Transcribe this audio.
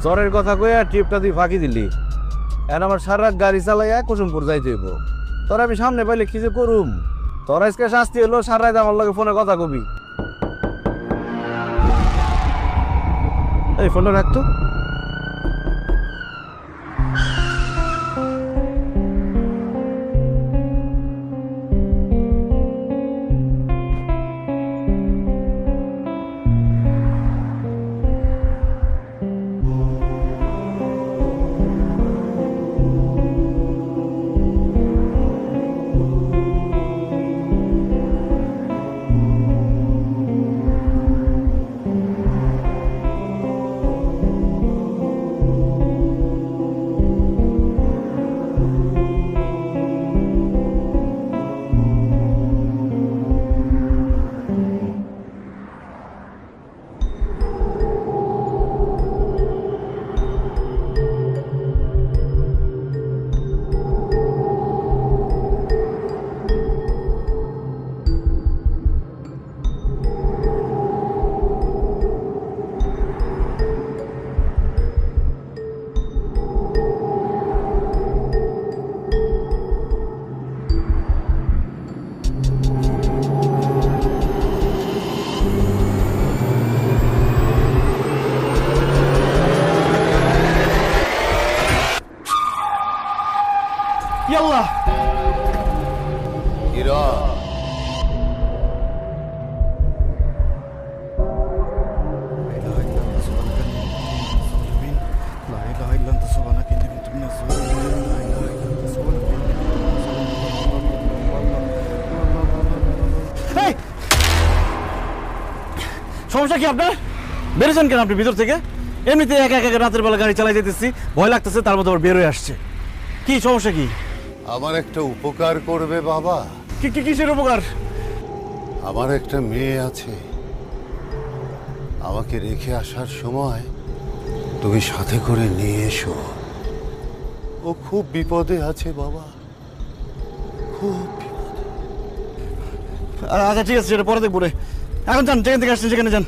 জ্বরের কথা কইয়া ট্রিপটা তুই ফাঁকি দিলি। এখন আমার সারা রাত গাড়ি চালাইয়া কুসুমপুর যাইতে হইব। তোরা আমি সামনে পাইলে কি যে করুম। তোর আজকে শাস্তি হলো সারা রাত আমার লগে ফোনে কথা কবি। এই ফোনটা রাখতো। ইয়াল্লাহ হীরা সমস্যা কি আপনার? বেরোছেন কেন আপনি ভিতর থেকে? এমনিতে একা একা রাতের বেলা গাড়ি চালাই যেতেছি, ভয় লাগতেছে, তার মধ্যে আবার বের হয়ে আসছে। কি সমস্যা কি? আমার একটা উপকার করবে বাবা। কি কি কিসের উপকার? আমার একটা মেয়ে আছে, আমাকে রেখে আসার সময় তুমি সাথে করে নিয়ে এসো। ও খুব বিপদে আছে বাবা, খুব বিপদে। আচ্ছা ঠিক আছে, সেটা পরে দেখবো রে। এখন যান, যেখান থেকে আসছেন সেখানে যান।